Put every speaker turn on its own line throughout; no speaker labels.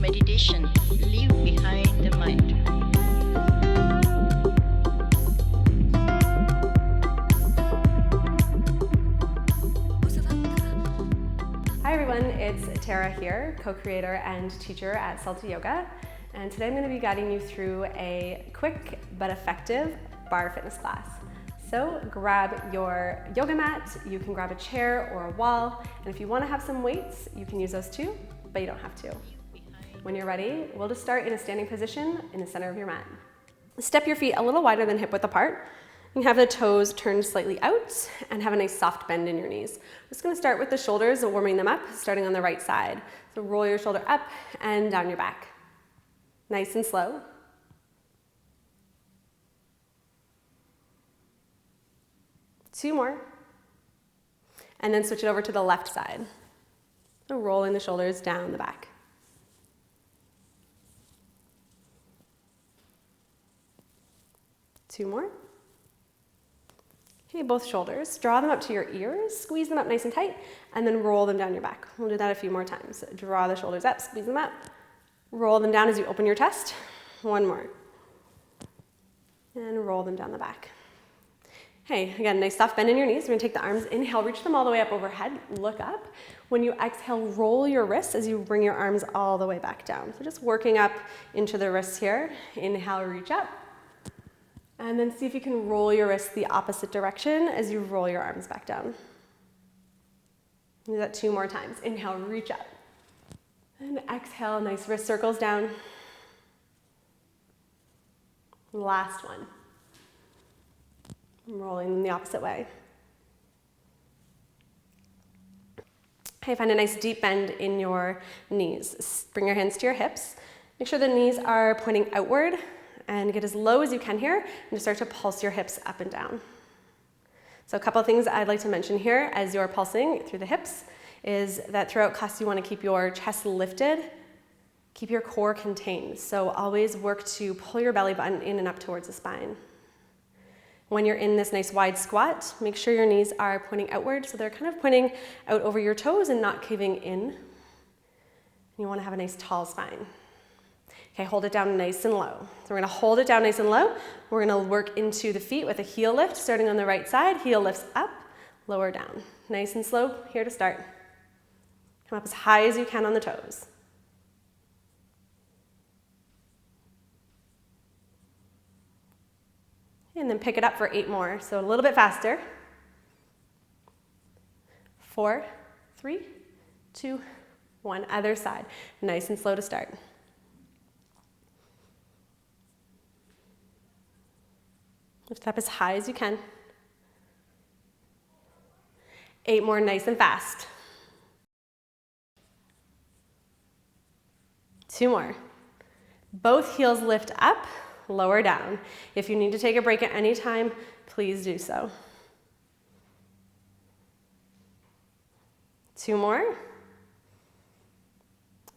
meditation, leave behind the mind.
Hi everyone, it's Tara here, co-creator and teacher at Sculpt Yoga, and today I'm going to be guiding you through a quick but effective barre fitness class. So grab your yoga mat, you can grab a chair or a wall, and if you want to have some weights, you can use those too, but you don't have to. When you're ready, we'll just start in a standing position in the center of your mat. Step your feet a little wider than hip width apart. You can have the toes turned slightly out and have a nice soft bend in your knees. I'm just going to start with the shoulders, warming them up, starting on the right side. So roll your shoulder up and down your back. Nice and slow. Two more. And then switch it over to the left side. So rolling the shoulders down the back. Two more. Okay, both shoulders. Draw them up to your ears, squeeze them up nice and tight, and then roll them down your back. We'll do that a few more times. Draw the shoulders up, squeeze them up, roll them down as you open your chest. One more. And roll them down the back. Okay, again, nice soft bend in your knees. We're gonna take the arms, inhale, reach them all the way up overhead, look up. When you exhale, roll your wrists as you bring your arms all the way back down. So just working up into the wrists here. Inhale, reach up. And then see if you can roll your wrists the opposite direction as you roll your arms back down. Do that two more times. Inhale, reach up. And exhale, nice wrist circles down. Last one. Rolling them the opposite way. Okay, find a nice deep bend in your knees. Bring your hands to your hips. Make sure the knees are pointing outward and get as low as you can here and just start to pulse your hips up and down. So a couple of things I'd like to mention here as you're pulsing through the hips is that throughout class you want to keep your chest lifted, keep your core contained. So always work to pull your belly button in and up towards the spine. When you're in this nice wide squat, make sure your knees are pointing outward so they're kind of pointing out over your toes and not caving in. You want to have a nice tall spine. Okay, hold it down nice and low. So we're going to hold it down nice and low. We're going to work into the feet with a heel lift, starting on the right side. Heel lifts up, lower down. Nice and slow here to start. Come up as high as you can on the toes. And then pick it up for 8 more. So a little bit faster. 4, 3, 2, 1. Other side. Nice and slow to start. Lift up as high as you can. 8 more, nice and fast. 2 more. Both heels lift up, lower down. If you need to take a break at any time, please do so. 2 more.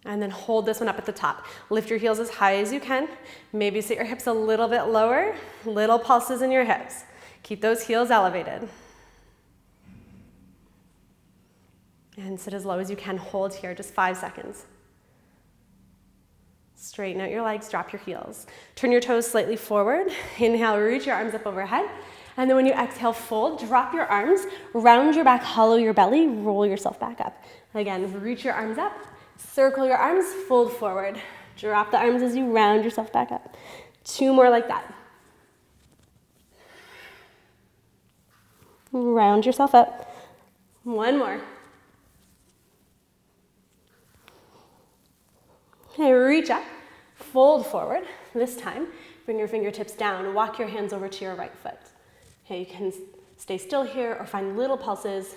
And then hold this one up at the top. Lift your heels as high as you can. Maybe sit your hips a little bit lower. Little pulses in your hips. Keep those heels elevated. And sit as low as you can. Hold here, just 5 seconds. Straighten out your legs, drop your heels. Turn your toes slightly forward. Inhale, reach your arms up overhead. And then when you exhale, fold, drop your arms, round your back, hollow your belly, roll yourself back up. Again, reach your arms up. Circle your arms, fold forward. Drop the arms as you round yourself back up. 2 more like that. Round yourself up. 1 more. Okay, reach up, fold forward. This time, bring your fingertips down, walk your hands over to your right foot. Okay, you can stay still here or find little pulses.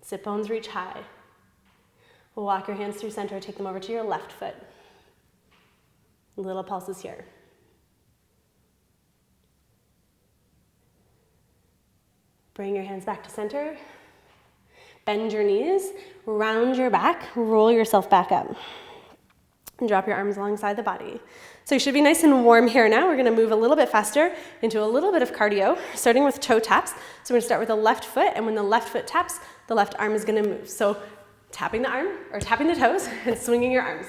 Sit bones reach high. Walk your hands through center, take them over to your left foot. Little pulses here. Bring your hands back to center. Bend your knees, round your back, roll yourself back up. And drop your arms alongside the body. So you should be nice and warm here now. We're gonna move a little bit faster into a little bit of cardio, starting with toe taps. So we're gonna start with the left foot, and when the left foot taps, the left arm is gonna move. So tapping the arm or tapping the toes and swinging your arms.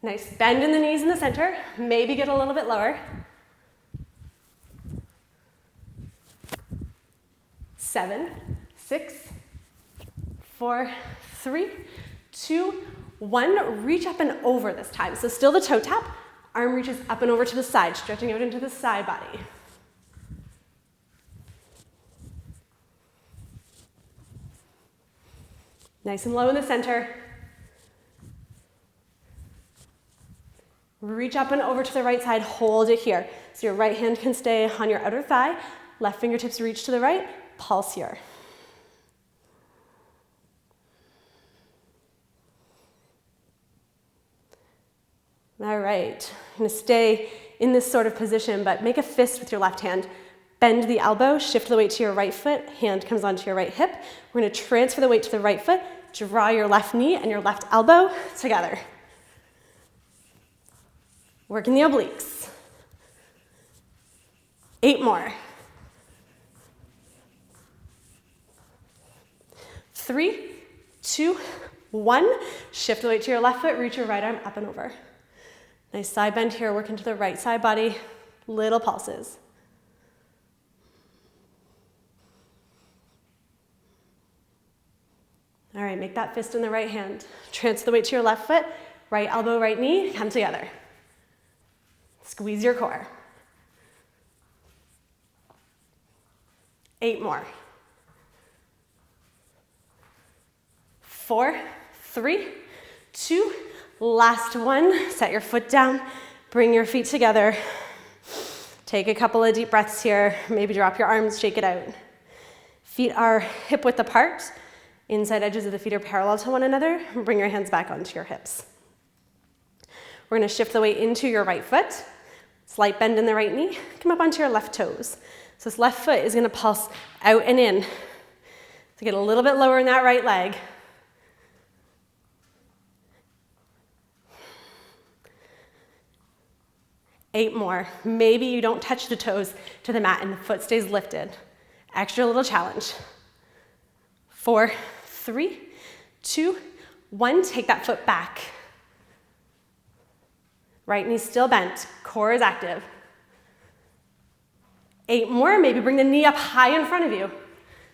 Nice bend in the knees in the center. Maybe get a little bit lower. 7, 6, 4, 3, 2, 1. Reach up and over this time. So still the toe tap. Arm reaches up and over to the side, stretching out into the side body. Nice and low in the center. Reach up and over to the right side, hold it here. So your right hand can stay on your outer thigh, left fingertips reach to the right, pulse here. All right, I'm gonna stay in this sort of position, but make a fist with your left hand. Bend the elbow, shift the weight to your right foot, hand comes onto your right hip. We're gonna transfer the weight to the right foot, draw your left knee and your left elbow together. Working the obliques. 8 more. 3, 2, 1. Shift the weight to your left foot, reach your right arm up and over. Nice side bend here, working to the right side body, little pulses. All right, make that fist in the right hand. Transfer the weight to your left foot, right elbow, right knee, come together. Squeeze your core. 8 more. 4, 3, 2, last one. Set your foot down, bring your feet together. Take a couple of deep breaths here. Maybe drop your arms, shake it out. Feet are hip width apart. Inside edges of the feet are parallel to one another. Bring your hands back onto your hips. We're gonna shift the weight into your right foot. Slight bend in the right knee. Come up onto your left toes. So this left foot is gonna pulse out and in. So get a little bit lower in that right leg. Eight more. Maybe you don't touch the toes to the mat and the foot stays lifted. Extra little challenge. 4, 3, 2, 1. Take that foot back. Right knee still bent, core is active. 8 more, maybe bring the knee up high in front of you.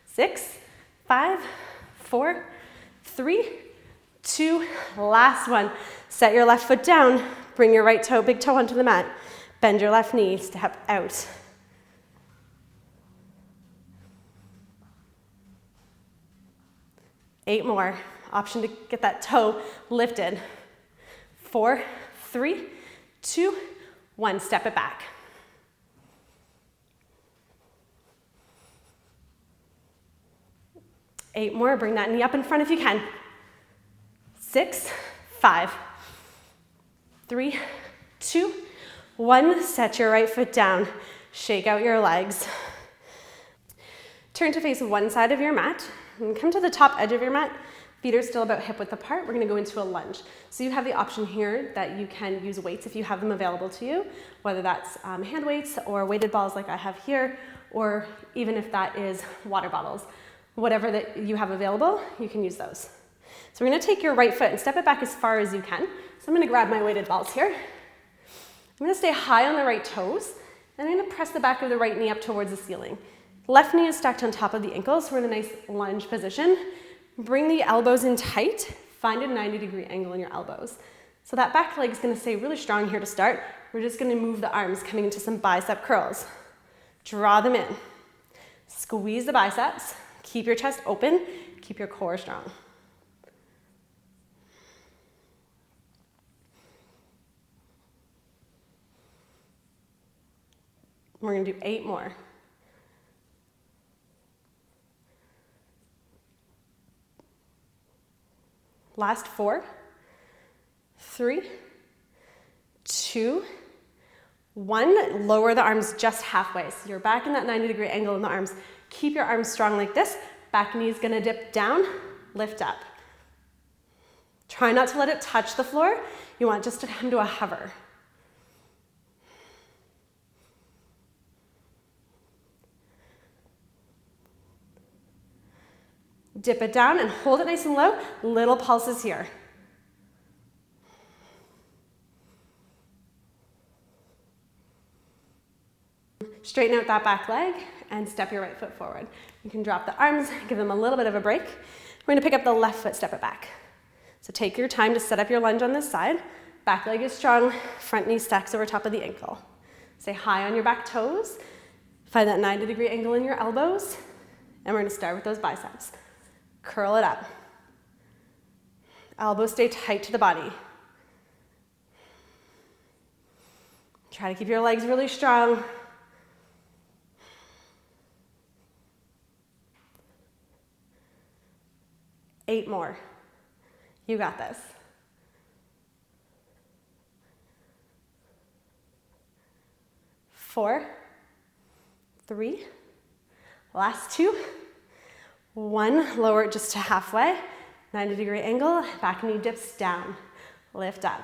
6, 5, 4, 3, 2, last one. Set your left foot down, bring your right toe, big toe onto the mat. Bend your left knee, step out. 8 more, option to get that toe lifted. 4, 3, 2, 1, step it back. 8 more, bring that knee up in front if you can. 6, 5, 3, 2, 1, set your right foot down, shake out your legs. Turn to face one side of your mat, and come to the top edge of your mat. Feet are still about hip width apart. We're gonna go into a lunge. So you have the option here that you can use weights if you have them available to you, whether that's hand weights or weighted balls like I have here, or even if that is water bottles. Whatever that you have available, you can use those. So we're gonna take your right foot and step it back as far as you can. So I'm gonna grab my weighted balls here. I'm gonna stay high on the right toes, and I'm gonna press the back of the right knee up towards the ceiling. Left knee is stacked on top of the ankle, so we're in a nice lunge position. Bring the elbows in tight, find a 90-degree angle in your elbows. So that back leg is gonna stay really strong here to start. We're just gonna move the arms, coming into some bicep curls. Draw them in. Squeeze the biceps, keep your chest open, keep your core strong. We're gonna do 8 more. Last 4, 3, 2, 1. Lower the arms just halfway. So you're back in that 90-degree angle in the arms. Keep your arms strong like this. Back knee is gonna dip down, lift up. Try not to let it touch the floor. You want just to come to a hover. Dip it down and hold it nice and low. Little pulses here. Straighten out that back leg and step your right foot forward. You can drop the arms, give them a little bit of a break. We're gonna pick up the left foot, step it back. So take your time to set up your lunge on this side. Back leg is strong, front knee stacks over top of the ankle. Stay high on your back toes. Find that 90-degree angle in your elbows. And we're gonna start with those biceps. Curl it up. Elbows stay tight to the body. Try to keep your legs really strong. Eight more. You got this. Four, three, last two, one, lower it just to halfway, 90-degree angle, back knee dips down, lift up.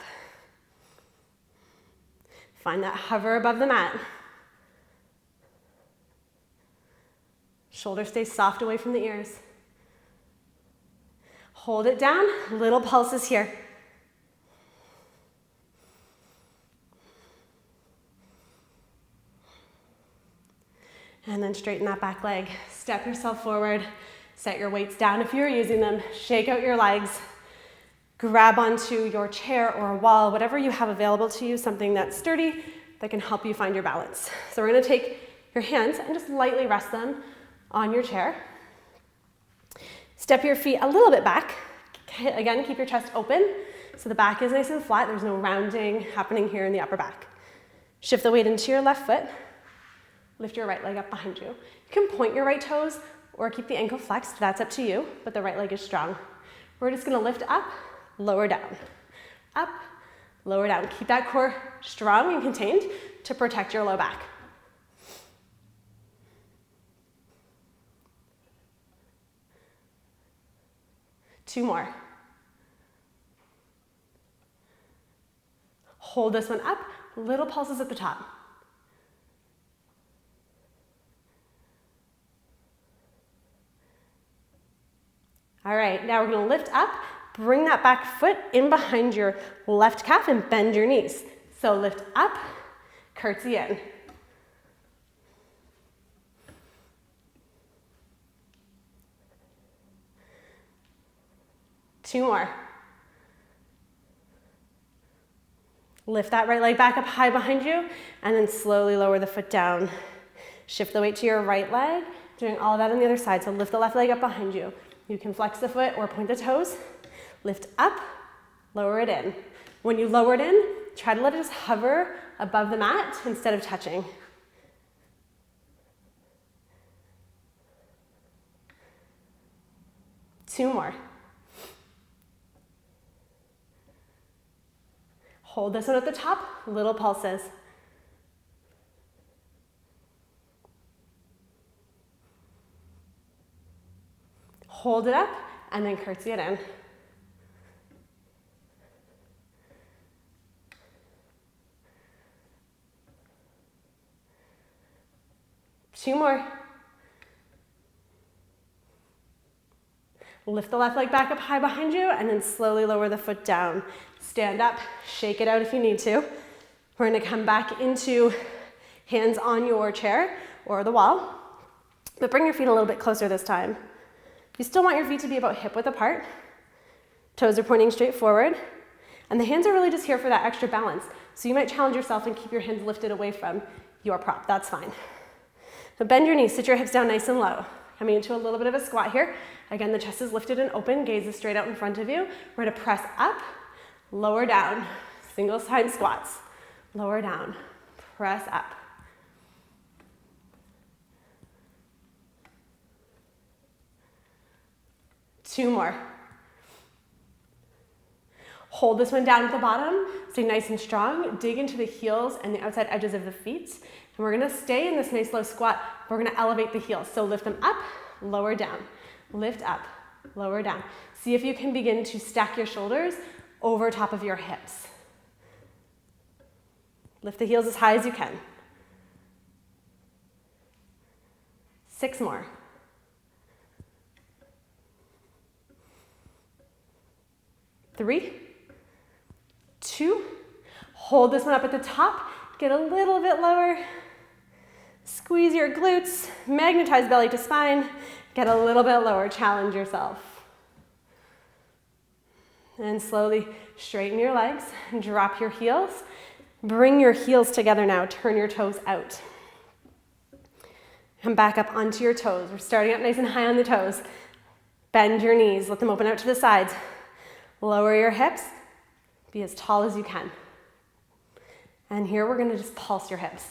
Find that hover above the mat. Shoulder stays soft away from the ears. Hold it down, little pulses here. And then straighten that back leg. Step yourself forward. Set your weights down if you're using them. Shake out your legs. Grab onto your chair or a wall, whatever you have available to you, something that's sturdy that can help you find your balance. So we're gonna take your hands and just lightly rest them on your chair. Step your feet a little bit back. Again, keep your chest open so the back is nice and flat. There's no rounding happening here in the upper back. Shift the weight into your left foot. Lift your right leg up behind you. You can point your right toes or keep the ankle flexed. That's up to you, but the right leg is strong. We're just gonna lift up, lower down. Up, lower down. Keep that core strong and contained to protect your low back. Two more. Hold this one up, little pulses at the top. All right, now we're gonna lift up, bring that back foot in behind your left calf and bend your knees. So lift up, curtsy in. Two more. Lift that right leg back up high behind you and then slowly lower the foot down. Shift the weight to your right leg, doing all of that on the other side. So lift the left leg up behind you. You can flex the foot or point the toes. Lift up, lower it in. When you lower it in, try to let it just hover above the mat instead of touching. Two more. Hold this one at the top, little pulses. Hold it up and then curtsy it in. Two more. Lift the left leg back up high behind you and then slowly lower the foot down. Stand up, shake it out if you need to. We're gonna come back into hands on your chair or the wall, but bring your feet a little bit closer this time. You still want your feet to be about hip width apart. Toes are pointing straight forward, and the hands are really just here for that extra balance. So you might challenge yourself and keep your hands lifted away from your prop, that's fine. So bend your knees, sit your hips down nice and low. Coming into a little bit of a squat here. Again, the chest is lifted and open, gaze is straight out in front of you. We're gonna press up, lower down, single side squats. Lower down, press up. Two more. Hold this one down at the bottom, stay nice and strong, dig into the heels and the outside edges of the feet. And we're gonna stay in this nice low squat. We're gonna elevate the heels. So lift them up, lower down. Lift up, lower down. See if you can begin to stack your shoulders over top of your hips. Lift the heels as high as you can. 6 more. 3, 2, hold this one up at the top, get a little bit lower, squeeze your glutes, magnetize belly to spine, get a little bit lower, challenge yourself. And slowly straighten your legs, drop your heels, bring your heels together now, turn your toes out. Come back up onto your toes. We're starting up nice and high on the toes. Bend your knees, let them open out to the sides. Lower your hips, be as tall as you can. And here we're gonna just pulse your hips.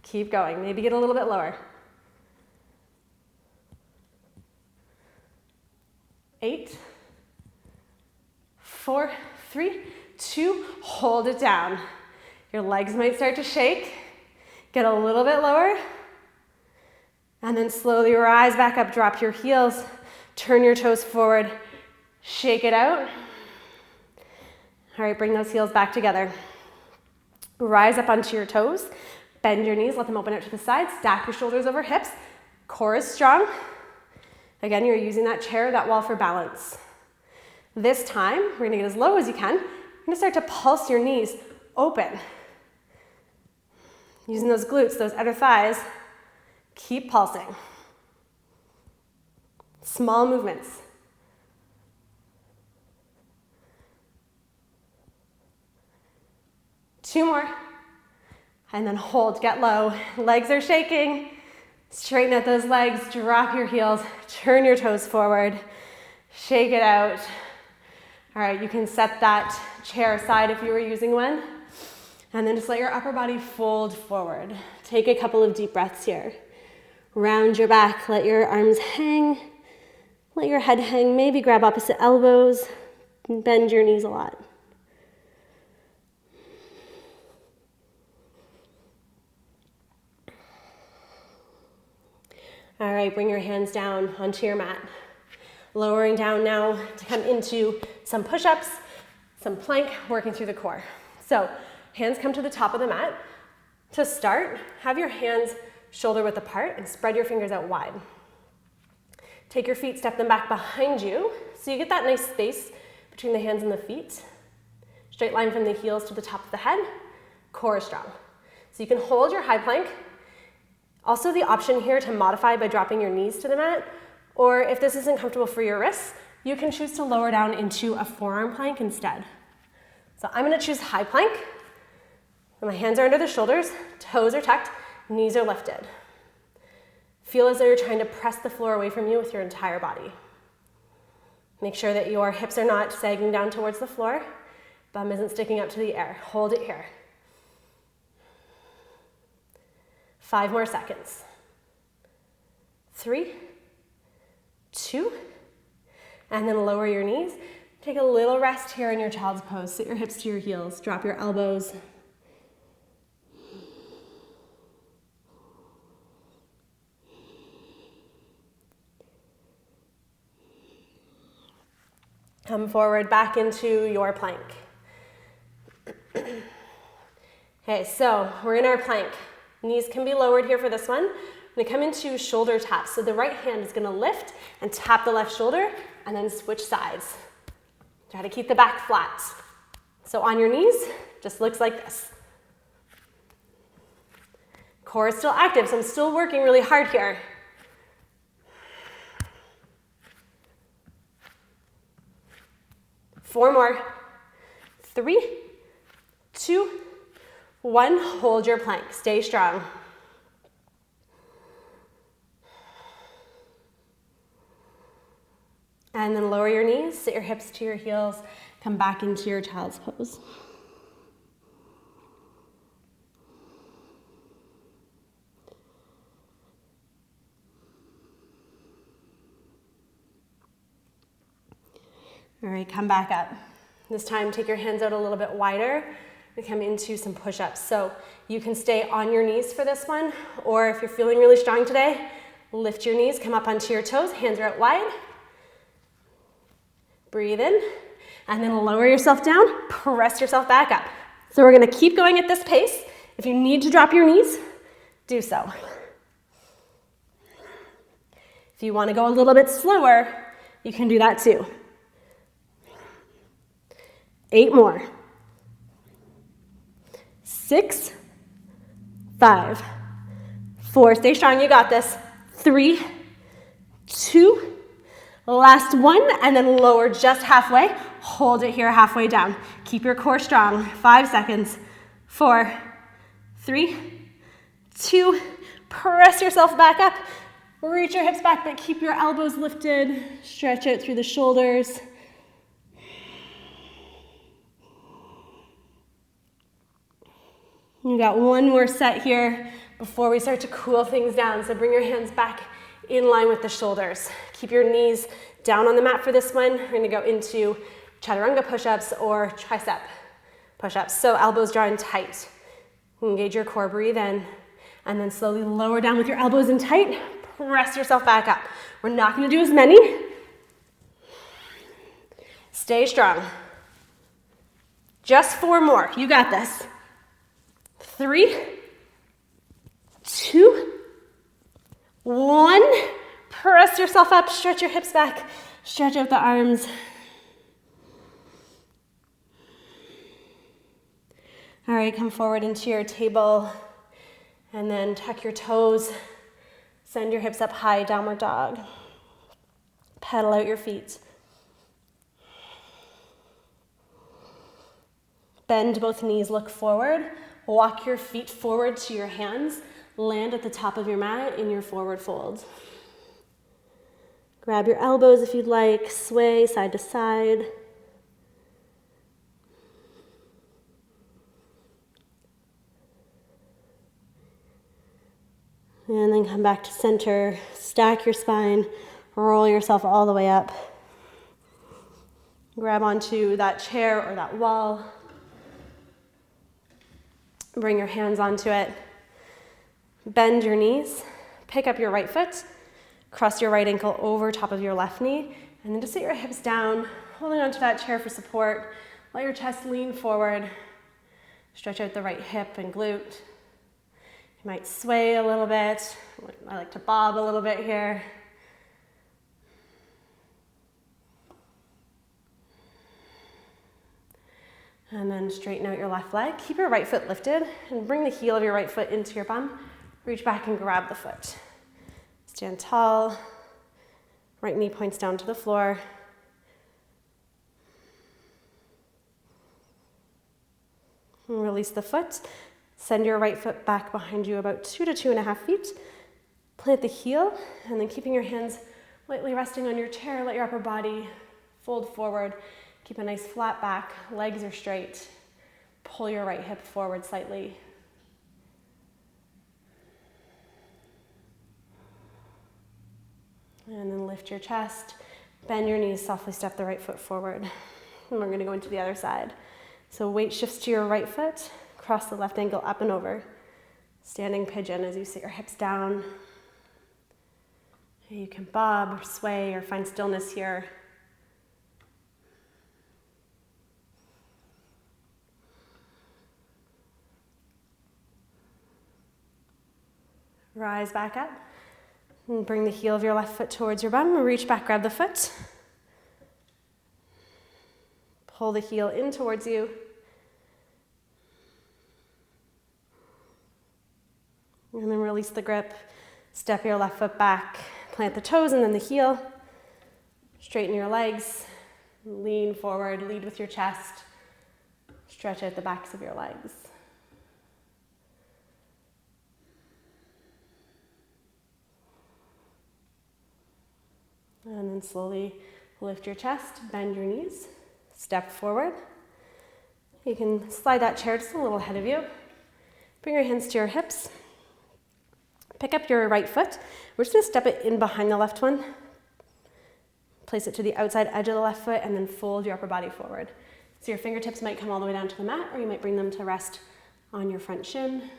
Keep going, maybe get a little bit lower. 8, 4, 3, 2, hold it down. Your legs might start to shake. Get a little bit lower. And then slowly rise back up, drop your heels, turn your toes forward, shake it out. All right, bring those heels back together. Rise up onto your toes, bend your knees, let them open out to the sides, stack your shoulders over hips, core is strong. Again, you're using that chair, that wall for balance. This time, we're gonna get as low as you can. You're gonna start to pulse your knees open. Using those glutes, those outer thighs, keep pulsing. Small movements. Two more. And then hold, get low. Legs are shaking. Straighten out those legs, drop your heels, turn your toes forward, shake it out. All right, you can set that chair aside if you were using one. And then just let your upper body fold forward. Take a couple of deep breaths here. Round your back, let your arms hang, let your head hang, maybe grab opposite elbows, and bend your knees a lot. All right, bring your hands down onto your mat. Lowering down now to come into some push-ups, some plank, working through the core. So hands come to the top of the mat. To start, have your hands shoulder width apart and spread your fingers out wide. Take your feet, step them back behind you so you get that nice space between the hands and the feet. Straight line from the heels to the top of the head, core is strong. So you can hold your high plank. Also the option here to modify by dropping your knees to the mat, or if this isn't comfortable for your wrists, you can choose to lower down into a forearm plank instead. So I'm gonna choose high plank. My hands are under the shoulders, toes are tucked, knees are lifted. Feel as though you're trying to press the floor away from you with your entire body. Make sure that your hips are not sagging down towards the floor, bum isn't sticking up to the air. Hold it here. 5 more seconds. 3, 2, and then lower your knees. Take a little rest here in your child's pose. Sit your hips to your heels, drop your elbows. Come forward back into your plank. Okay, so we're in our plank. Knees can be lowered here for this one. I'm gonna come into shoulder taps. So the right hand is gonna lift and tap the left shoulder and then switch sides. Try to keep the back flat. So on your knees, just looks like this. Core is still active, so I'm still working really hard here. Four more. 3, 2, 1. Hold your plank. Stay strong. And then lower your knees, sit your hips to your heels, come back into your child's pose. All right, come back up. This time, take your hands out a little bit wider and come into some push-ups. So you can stay on your knees for this one, or if you're feeling really strong today, lift your knees, come up onto your toes, hands are out wide. Breathe in, and then lower yourself down, press yourself back up. So we're gonna keep going at this pace. If you need to drop your knees, do so. If you want to go a little bit slower, you can do that too. 8 more. 6, 5, 4, stay strong, you got this. 3, 2, last one, and then lower just halfway. Hold it here halfway down. Keep your core strong. 5 seconds. 4, 3, 2, press yourself back up. Reach your hips back, but keep your elbows lifted. Stretch out through the shoulders. You got one more set here before we start to cool things down. So bring your hands back in line with the shoulders. Keep your knees down on the mat for this one. We're gonna go into chaturanga push-ups or tricep push-ups. So elbows drawn tight. Engage your core, breathe in, and then slowly lower down with your elbows in tight. Press yourself back up. We're not gonna do as many. Stay strong. Just 4 more, you got this. 3, 2, 1. Press yourself up, stretch your hips back, stretch out the arms. All right, come forward into your table and then tuck your toes. Send your hips up high, downward dog. Pedal out your feet. Bend both knees, look forward. Walk your feet forward to your hands. Land at the top of your mat in your forward fold. Grab your elbows if you'd like. Sway side to side. And then come back to center. Stack your spine. Roll yourself all the way up. Grab onto that chair or that wall. Bring your hands onto it. Bend your knees. Pick up your right foot. Cross your right ankle over top of your left knee. And then just sit your hips down, holding onto that chair for support. Let your chest lean forward. Stretch out the right hip and glute. You might sway a little bit. I like to bob a little bit here. And then straighten out your left leg. Keep your right foot lifted and bring the heel of your right foot into your bum. Reach back and grab the foot. Stand tall. Right knee points down to the floor. And release the foot. Send your right foot back behind you about 2 to 2.5 feet. Plant the heel, and then keeping your hands lightly resting on your chair, let your upper body fold forward. Keep a nice flat back, legs are straight. Pull your right hip forward slightly. And then lift your chest, bend your knees, softly step the right foot forward. And we're gonna go into the other side. So weight shifts to your right foot, cross the left ankle up and over. Standing pigeon as you sit your hips down. You can bob or sway or find stillness here. Rise back up and bring the heel of your left foot towards your bum. Reach back, grab the foot. Pull the heel in towards you. And then release the grip. Step your left foot back. Plant the toes and then the heel. Straighten your legs. Lean forward. Lead with your chest. Stretch out the backs of your legs. And then slowly lift your chest, bend your knees, step forward. You can slide that chair just a little ahead of you. Bring your hands to your hips. Pick up your right foot. We're just gonna step it in behind the left one. Place it to the outside edge of the left foot and then fold your upper body forward. So your fingertips might come all the way down to the mat, or you might bring them to rest on your front shin.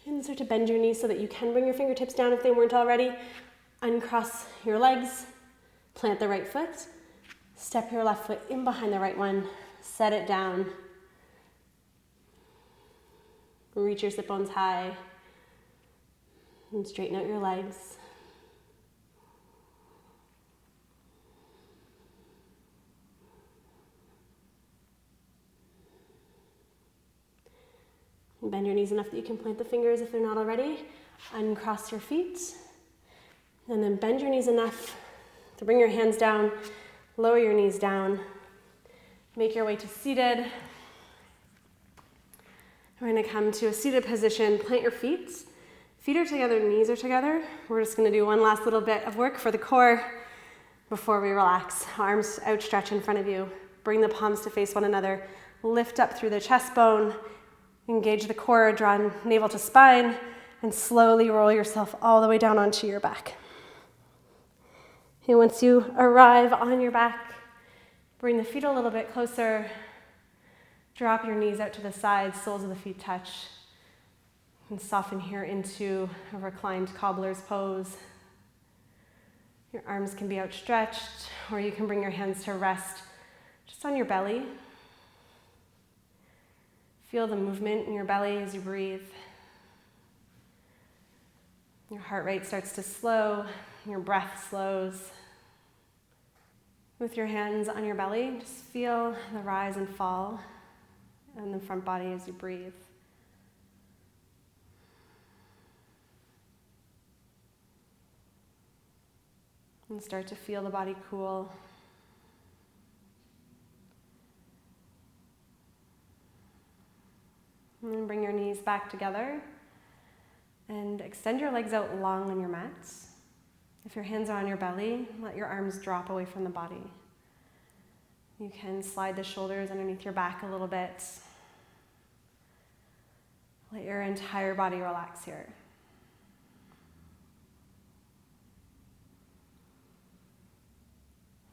And start to bend your knees so that you can bring your fingertips down if they weren't already. Uncross your legs, plant the right foot, step your left foot in behind the right one, set it down. Reach your sit bones high and straighten out your legs. Bend your knees enough that you can plant the fingers if they're not already. Uncross your feet. And then bend your knees enough to bring your hands down, lower your knees down. Make your way to seated. We're going to come to a seated position. Plant your feet. Feet are together, knees are together. We're just going to do one last little bit of work for the core before we relax. Arms outstretched in front of you. Bring the palms to face one another. Lift up through the chest bone. Engage the core, draw navel to spine, and slowly roll yourself all the way down onto your back. And once you arrive on your back, bring the feet a little bit closer. Drop your knees out to the sides, soles of the feet touch. And soften here into a reclined cobbler's pose. Your arms can be outstretched, or you can bring your hands to rest just on your belly. Feel the movement in your belly as you breathe. Your heart rate starts to slow, your breath slows. With your hands on your belly, just feel the rise and fall in the front body as you breathe. And start to feel the body cool. And then bring your knees back together and extend your legs out long on your mat. If your hands are on your belly, let your arms drop away from the body. You can slide the shoulders underneath your back a little bit. Let your entire body relax here.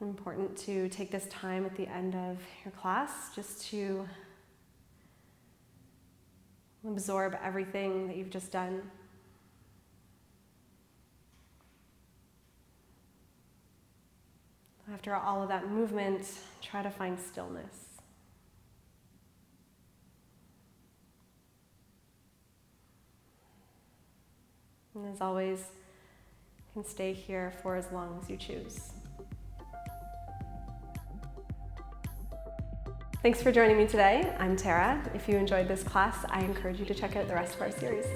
Important to take this time at the end of your class just to absorb everything that you've just done. After all of that movement, try to find stillness. And as always, you can stay here for as long as you choose. Thanks for joining me today. I'm Tara. If you enjoyed this class, I encourage you to check out the rest of our series.